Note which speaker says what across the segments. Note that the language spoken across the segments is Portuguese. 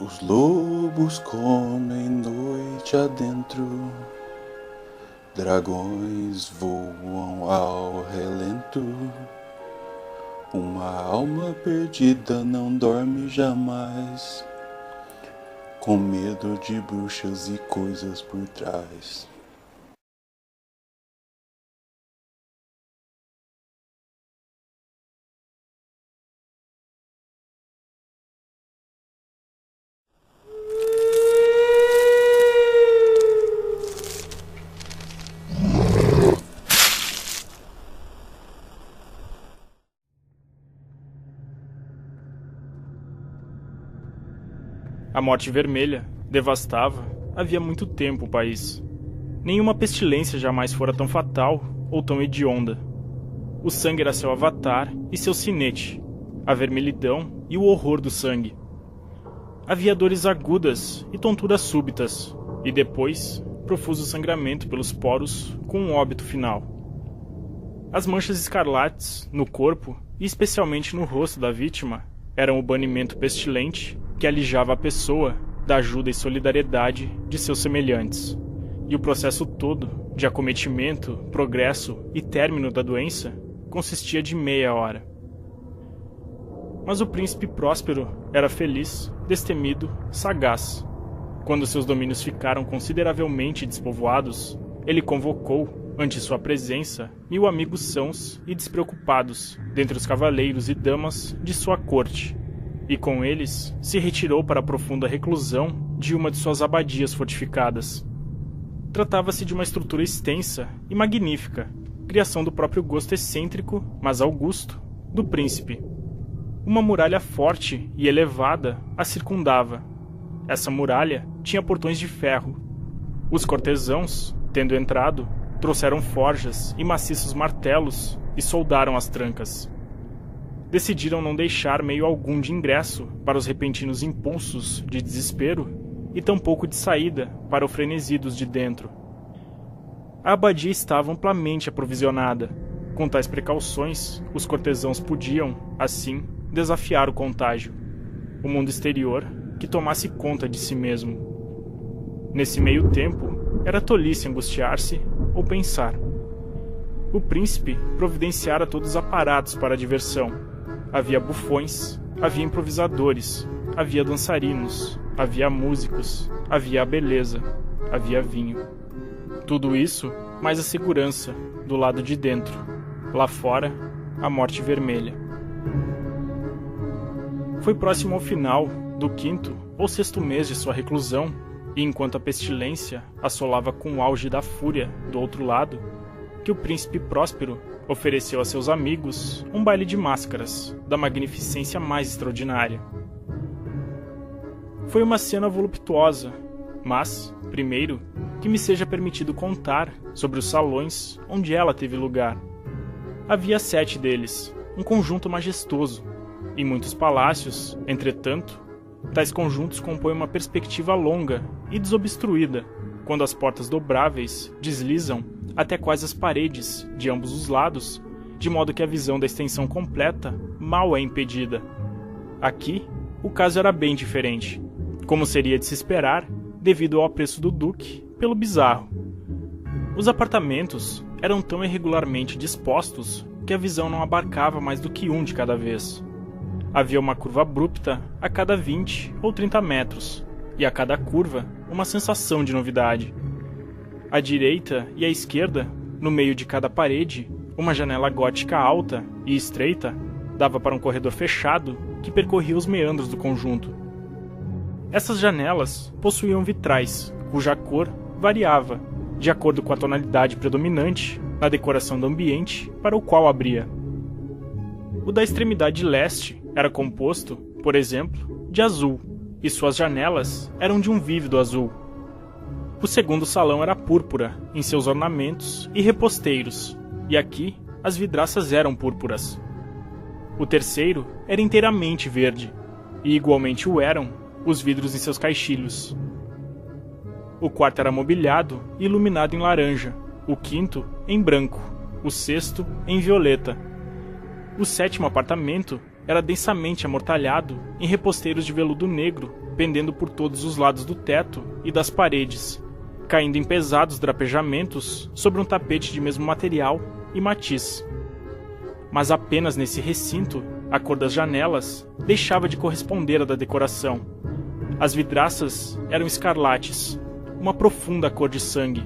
Speaker 1: Os lobos comem noite adentro, dragões voam ao relento. Uma alma perdida não dorme jamais, com medo de bruxas e coisas por trás.
Speaker 2: A morte vermelha devastava havia muito tempo o país. Nenhuma pestilência jamais fora tão fatal ou tão hedionda. O sangue era seu avatar e seu sinete, a vermelhidão e o horror do sangue. Havia dores agudas e tonturas súbitas, e depois, profuso sangramento pelos poros com um óbito final. As manchas escarlates no corpo, e especialmente no rosto da vítima, eram o banimento pestilente que alijava a pessoa da ajuda e solidariedade de seus semelhantes. E o processo todo, de acometimento, progresso e término da doença, consistia de meia hora. Mas o príncipe Próspero era feliz, destemido, sagaz. Quando seus domínios ficaram consideravelmente despovoados, ele convocou, ante sua presença, 1000 amigos sãos e despreocupados dentre os cavaleiros e damas de sua corte, e com eles se retirou para a profunda reclusão de uma de suas abadias fortificadas. Tratava-se de uma estrutura extensa e magnífica, criação do próprio gosto excêntrico, mas augusto, do príncipe. Uma muralha forte e elevada a circundava. Essa muralha tinha portões de ferro. Os cortesãos, tendo entrado, trouxeram forjas e maciços martelos e soldaram as trancas. Decidiram não deixar meio algum de ingresso para os repentinos impulsos de desespero e tampouco de saída para o frenesi dos de dentro. A abadia estava amplamente aprovisionada. Com tais precauções, os cortesãos podiam, assim, desafiar o contágio, o mundo exterior que tomasse conta de si mesmo. Nesse meio tempo, era tolice angustiar-se ou pensar. O príncipe providenciara todos os aparatos para a diversão. Havia bufões, havia improvisadores, havia dançarinos, havia músicos, havia a beleza, havia vinho. Tudo isso, mais a segurança, do lado de dentro. Lá fora, a morte vermelha. Foi próximo ao final do 5º ou 6º mês de sua reclusão, e enquanto a pestilência assolava com o auge da fúria do outro lado, que o príncipe Próspero ofereceu a seus amigos um baile de máscaras, da magnificência mais extraordinária. Foi uma cena voluptuosa, mas, primeiro, que me seja permitido contar sobre os salões onde ela teve lugar. Havia 7 deles, um conjunto majestoso. Em muitos palácios, entretanto, tais conjuntos compõem uma perspectiva longa e desobstruída, quando as portas dobráveis deslizam até quase as paredes de ambos os lados, de modo que a visão da extensão completa mal é impedida. Aqui, o caso era bem diferente, como seria de se esperar, devido ao apreço do duque pelo bizarro. Os apartamentos eram tão irregularmente dispostos que a visão não abarcava mais do que um de cada vez. Havia uma curva abrupta a cada 20 ou 30 metros, e a cada curva uma sensação de novidade. À direita e à esquerda, no meio de cada parede, uma janela gótica alta e estreita dava para um corredor fechado que percorria os meandros do conjunto. Essas janelas possuíam vitrais, cuja cor variava, de acordo com a tonalidade predominante na decoração do ambiente para o qual abria. O da extremidade leste era composto, por exemplo, de azul, e suas janelas eram de um vívido azul. O segundo salão era púrpura em seus ornamentos e reposteiros, e aqui as vidraças eram púrpuras. O terceiro era inteiramente verde, e igualmente o eram os vidros em seus caixilhos. O quarto era mobiliado e iluminado em laranja, o 5º em branco, o 6º em violeta. O 7º apartamento era densamente amortalhado em reposteiros de veludo negro, pendendo por todos os lados do teto e das paredes, caindo em pesados drapejamentos sobre um tapete de mesmo material e matiz. Mas apenas nesse recinto, a cor das janelas deixava de corresponder à da decoração. As vidraças eram escarlates, uma profunda cor de sangue.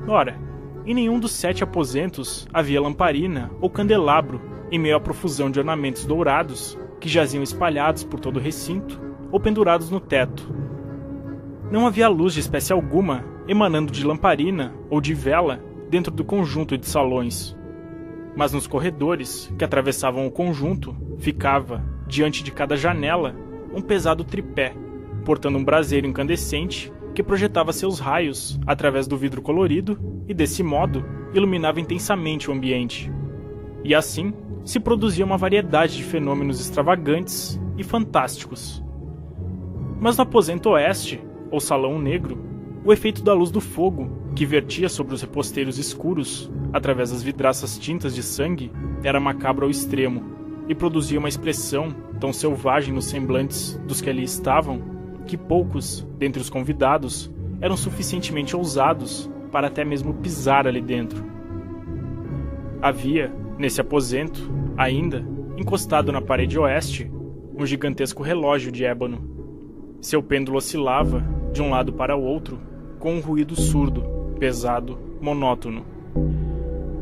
Speaker 2: Ora, em nenhum dos 7 aposentos havia lamparina ou candelabro em meio à profusão de ornamentos dourados que jaziam espalhados por todo o recinto ou pendurados no teto. Não havia luz de espécie alguma emanando de lamparina ou de vela dentro do conjunto de salões. Mas nos corredores que atravessavam o conjunto ficava, diante de cada janela, um pesado tripé, portando um braseiro incandescente que projetava seus raios através do vidro colorido e, desse modo, iluminava intensamente o ambiente. E assim se produzia uma variedade de fenômenos extravagantes e fantásticos. Mas no aposento oeste, ou salão negro, o efeito da luz do fogo, que vertia sobre os reposteiros escuros, através das vidraças tintas de sangue, era macabro ao extremo, e produzia uma expressão tão selvagem nos semblantes dos que ali estavam, que poucos, dentre os convidados, eram suficientemente ousados para até mesmo pisar ali dentro. Havia, nesse aposento, ainda, encostado na parede oeste, um gigantesco relógio de ébano. Seu pêndulo oscilava, de um lado para o outro, com um ruído surdo, pesado, monótono.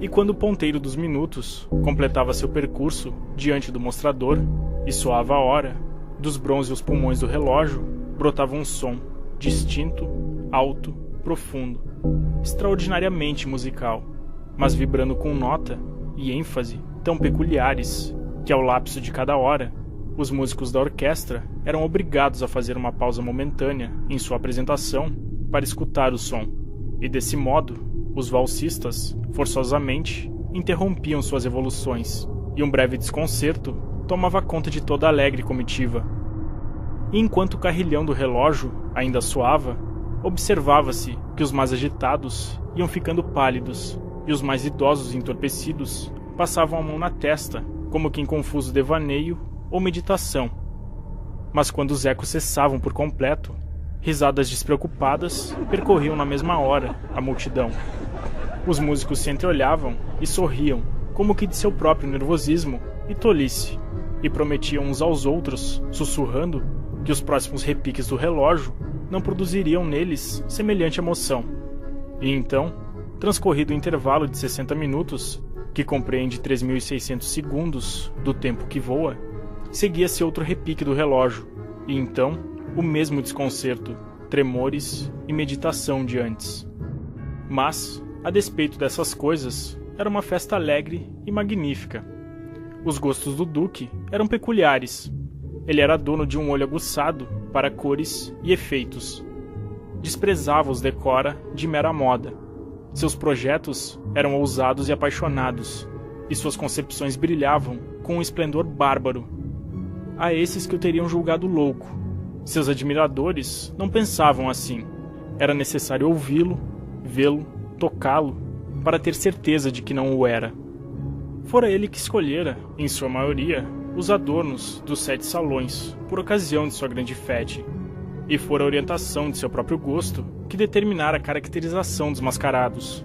Speaker 2: E quando o ponteiro dos minutos completava seu percurso diante do mostrador e soava a hora, dos bronzeados pulmões do relógio brotava um som, distinto, alto, profundo, extraordinariamente musical, mas vibrando com nota e ênfase tão peculiares que, ao lapso de cada hora, os músicos da orquestra eram obrigados a fazer uma pausa momentânea em sua apresentação para escutar o som, e desse modo, os valsistas, forçosamente, interrompiam suas evoluções, e um breve desconcerto tomava conta de toda a alegre comitiva. E enquanto o carrilhão do relógio ainda soava, observava-se que os mais agitados iam ficando pálidos, e os mais idosos e entorpecidos passavam a mão na testa, como que em confuso devaneio ou meditação. Mas quando os ecos cessavam por completo, risadas despreocupadas percorriam na mesma hora a multidão. Os músicos se entreolhavam e sorriam, como que de seu próprio nervosismo e tolice, e prometiam uns aos outros, sussurrando, que os próximos repiques do relógio não produziriam neles semelhante emoção. E então, transcorrido o intervalo de 60 minutos, que compreende 3.600 segundos do tempo que voa, seguia-se outro repique do relógio, e então o mesmo desconcerto, tremores e meditação de antes. Mas, a despeito dessas coisas, era uma festa alegre e magnífica. Os gostos do duque eram peculiares. Ele era dono de um olho aguçado para cores e efeitos. Desprezava os decora de mera moda. Seus projetos eram ousados e apaixonados, e suas concepções brilhavam com um esplendor bárbaro. A esses que o teriam julgado louco. Seus admiradores não pensavam assim. Era necessário ouvi-lo, vê-lo, tocá-lo, para ter certeza de que não o era. Fora ele que escolhera, em sua maioria, os adornos dos 7 salões, por ocasião de sua grande fête, e fora a orientação de seu próprio gosto que determinara a caracterização dos mascarados.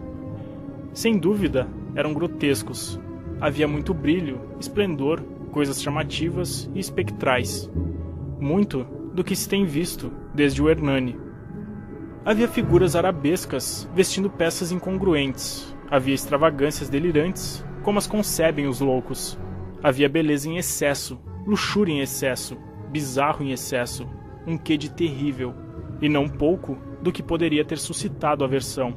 Speaker 2: Sem dúvida, eram grotescos. Havia muito brilho, esplendor, coisas chamativas e espectrais. Muito do que se tem visto desde o Hernani. Havia figuras arabescas vestindo peças incongruentes. Havia extravagâncias delirantes, como as concebem os loucos. Havia beleza em excesso, luxúria em excesso, bizarro em excesso, um quê de terrível, e não pouco do que poderia ter suscitado aversão.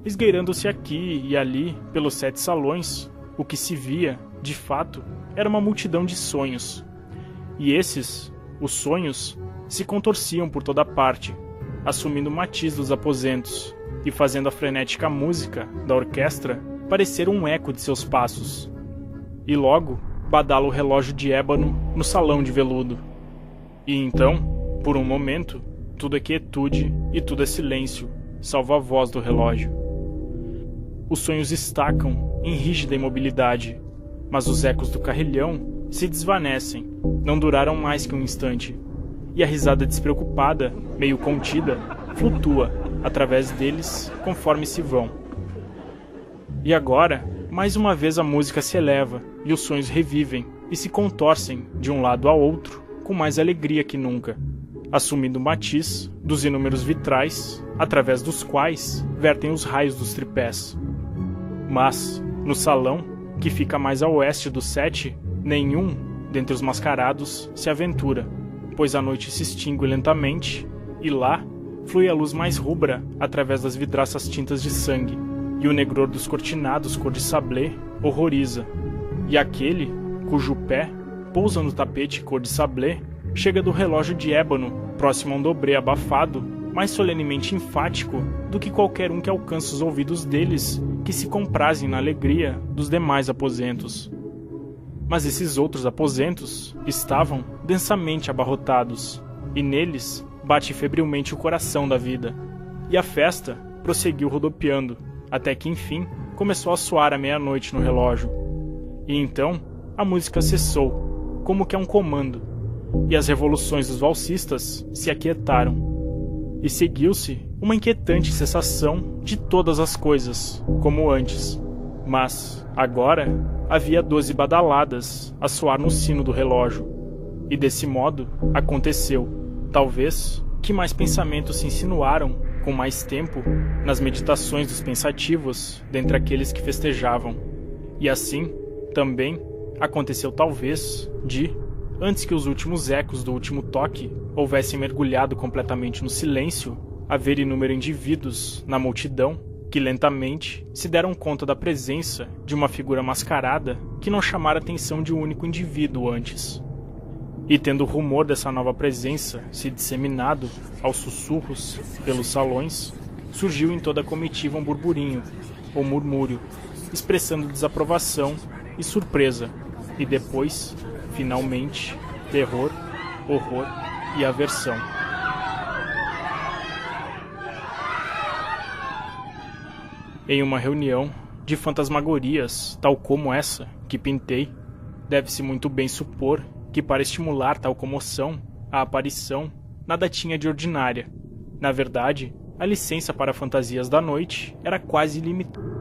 Speaker 2: Esgueirando-se aqui e ali pelos 7 salões, o que se via, de fato, era uma multidão de sonhos. E esses, os sonhos, se contorciam por toda parte, assumindo o matiz dos aposentos e fazendo a frenética música da orquestra parecer um eco de seus passos. E logo badala o relógio de ébano no salão de veludo. E então, por um momento, tudo é quietude e tudo é silêncio, salvo a voz do relógio. Os sonhos estacam em rígida imobilidade, mas os ecos do carrilhão se desvanecem, não duraram mais que um instante, e a risada despreocupada, meio contida, flutua através deles conforme se vão. E agora, mais uma vez a música se eleva e os sonhos revivem e se contorcem de um lado a outro com mais alegria que nunca, assumindo o matiz dos inúmeros vitrais através dos quais vertem os raios dos tripés. Mas, no salão, que fica mais a oeste do set, nenhum dentre os mascarados se aventura, pois a noite se extingue lentamente e lá flui a luz mais rubra através das vidraças tintas de sangue, e o negror dos cortinados cor de sablé horroriza, e aquele cujo pé pousa no tapete cor de sablé chega do relógio de ébano próximo a um dobrê abafado, mais solenemente enfático do que qualquer um que alcança os ouvidos deles que se comprazem na alegria dos demais aposentos. Mas esses outros aposentos estavam densamente abarrotados, e neles bate febrilmente o coração da vida. E a festa prosseguiu rodopiando, até que enfim começou a soar a meia-noite no relógio. E então a música cessou, como que a um comando, e as revoluções dos valsistas se aquietaram. E seguiu-se uma inquietante cessação de todas as coisas, como antes. Mas, agora, havia 12 badaladas a soar no sino do relógio. E desse modo, aconteceu, talvez, que mais pensamentos se insinuaram, com mais tempo, nas meditações dos pensativos dentre aqueles que festejavam. E assim, também, aconteceu talvez, antes que os últimos ecos do último toque houvessem mergulhado completamente no silêncio, haver inúmeros indivíduos na multidão que lentamente se deram conta da presença de uma figura mascarada que não chamara a atenção de um único indivíduo antes. E tendo o rumor dessa nova presença se disseminado aos sussurros pelos salões, surgiu em toda a comitiva um burburinho, ou murmúrio, expressando desaprovação e surpresa, e depois, finalmente, terror, horror e aversão. Em uma reunião de fantasmagorias, tal como essa que pintei, deve-se muito bem supor que para estimular tal comoção, a aparição nada tinha de ordinária. Na verdade, a licença para fantasias da noite era quase ilimitada.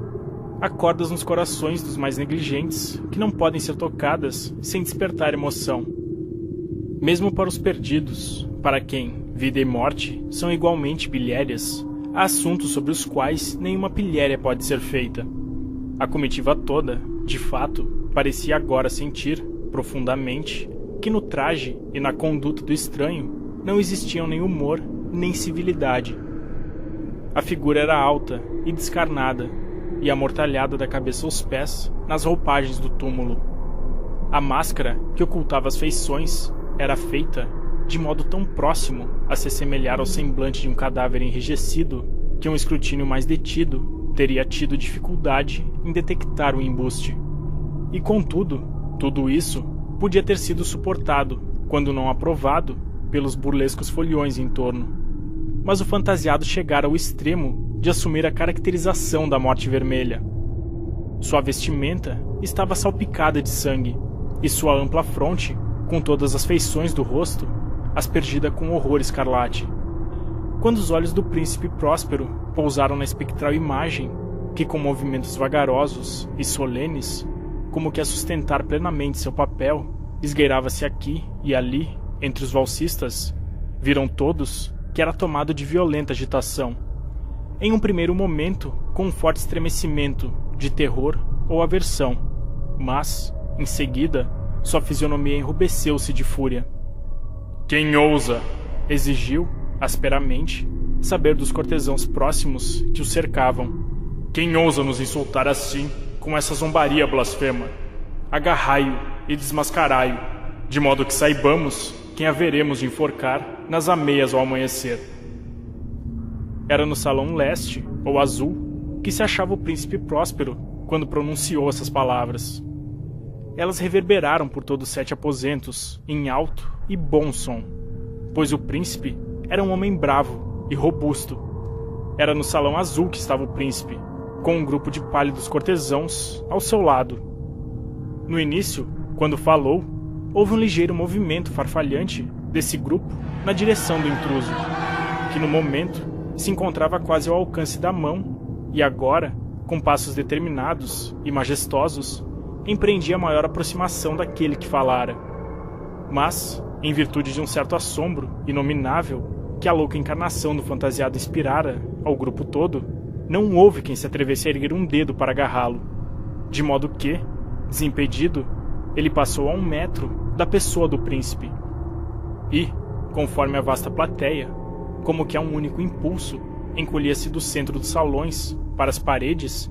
Speaker 2: Há cordas nos corações dos mais negligentes que não podem ser tocadas sem despertar emoção. Mesmo para os perdidos, para quem vida e morte são igualmente pilhérias, há assuntos sobre os quais nenhuma pilhéria pode ser feita. A comitiva toda, de fato, parecia agora sentir, profundamente, que no traje e na conduta do estranho não existiam nem humor nem civilidade. A figura era alta e descarnada, e amortalhada da cabeça aos pés nas roupagens do túmulo. A máscara que ocultava as feições era feita de modo tão próximo a se assemelhar ao semblante de um cadáver enrijecido que um escrutínio mais detido teria tido dificuldade em detectar o embuste. E contudo, tudo isso podia ter sido suportado, quando não aprovado, pelos burlescos foliões em torno. Mas o fantasiado chegara ao extremo de assumir a caracterização da Morte Vermelha. Sua vestimenta estava salpicada de sangue, e sua ampla fronte, com todas as feições do rosto, aspergida com horror escarlate. Quando os olhos do príncipe Próspero pousaram na espectral imagem, que com movimentos vagarosos e solenes, como que a sustentar plenamente seu papel, esgueirava-se aqui e ali, entre os valsistas, viram todos que era tomado de violenta agitação. Em um primeiro momento, com um forte estremecimento, de terror ou aversão, mas, em seguida, sua fisionomia enrubesceu-se de fúria. Quem ousa? Exigiu, asperamente, saber dos cortesãos próximos que o cercavam. Quem ousa nos insultar assim, com essa zombaria blasfema? Agarrai-o e desmascarai-o, de modo que saibamos quem haveremos de enforcar nas ameias ao amanhecer. Era no salão leste, ou azul, que se achava o príncipe Próspero quando pronunciou essas palavras. Elas reverberaram por todos os 7 aposentos, em alto e bom som, pois o príncipe era um homem bravo e robusto. Era no salão azul que estava o príncipe, com um grupo de pálidos cortesãos ao seu lado. No início, quando falou, houve um ligeiro movimento farfalhante desse grupo na direção do intruso, que no momento se encontrava quase ao alcance da mão e agora, com passos determinados e majestosos, empreendia a maior aproximação daquele que falara. Mas, em virtude de um certo assombro inominável que a louca encarnação do fantasiado inspirara ao grupo todo, não houve quem se atrevesse a erguer um dedo para agarrá-lo, de modo que, desimpedido, ele passou a 1 metro da pessoa do príncipe. E, conforme a vasta plateia, como que a um único impulso, encolhia-se do centro dos salões para as paredes,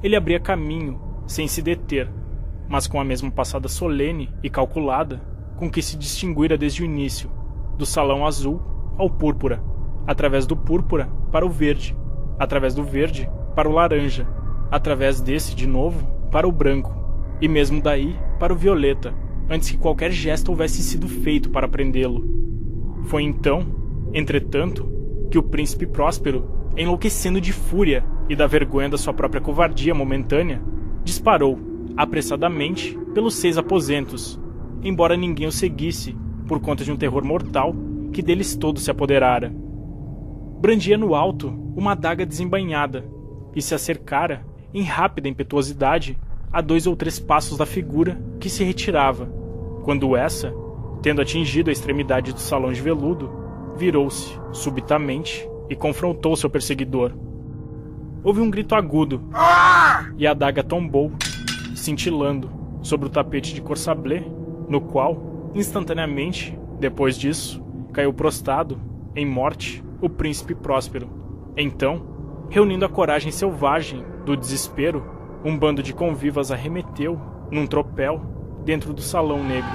Speaker 2: ele abria caminho, sem se deter, mas com a mesma passada solene e calculada com que se distinguira desde o início, do salão azul ao púrpura, através do púrpura para o verde, através do verde para o laranja, através desse, de novo, para o branco, e mesmo daí para o violeta, antes que qualquer gesto houvesse sido feito para prendê-lo. Foi então, entretanto, que o príncipe Próspero, enlouquecendo de fúria e da vergonha da sua própria covardia momentânea, disparou, apressadamente, pelos 6 aposentos, embora ninguém o seguisse, por conta de um terror mortal que deles todos se apoderara. Brandia no alto uma adaga desembainhada e se acercara, em rápida impetuosidade, a 2 ou 3 passos da figura que se retirava, quando essa, tendo atingido a extremidade do salão de veludo, virou-se, subitamente, e confrontou seu perseguidor. Houve um grito agudo, e a adaga tombou, cintilando, sobre o tapete de cor sablé, no qual, instantaneamente, depois disso, caiu prostrado, em morte, o príncipe Próspero. Então, reunindo a coragem selvagem do desespero, um bando de convivas arremeteu, num tropel, dentro do salão negro.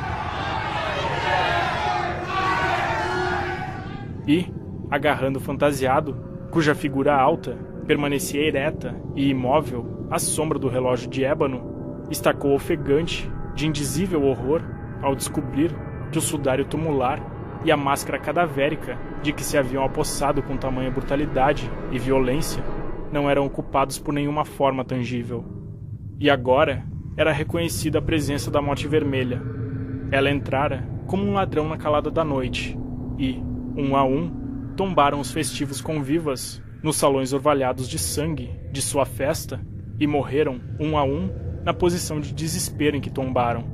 Speaker 2: E, agarrando o fantasiado, cuja figura alta permanecia ereta e imóvel à sombra do relógio de ébano, estacou ofegante, de indizível horror, ao descobrir que o sudário tumular e a máscara cadavérica de que se haviam apossado com tamanha brutalidade e violência não eram ocupados por nenhuma forma tangível. E agora era reconhecida a presença da Morte Vermelha. Ela entrara como um ladrão na calada da noite e, um a um, tombaram os festivos convivas nos salões orvalhados de sangue de sua festa e morreram, um a um, na posição de desespero em que tombaram.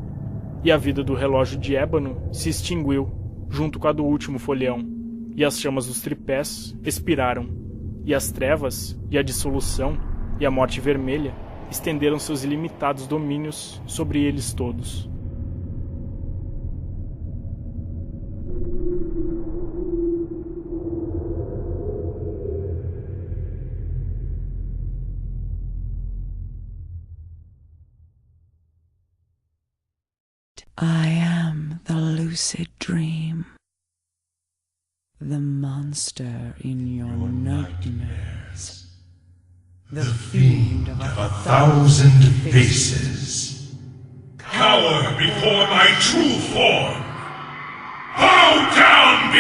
Speaker 2: E a vida do relógio de ébano se extinguiu, junto com a do último folheão, e as chamas dos tripés expiraram, e as trevas, e a dissolução, e a Morte Vermelha estenderam seus ilimitados domínios sobre eles todos.
Speaker 3: I am the lucid dream, the monster in your nightmares, the fiend of a
Speaker 4: thousand faces. Cower before my true form! Bow down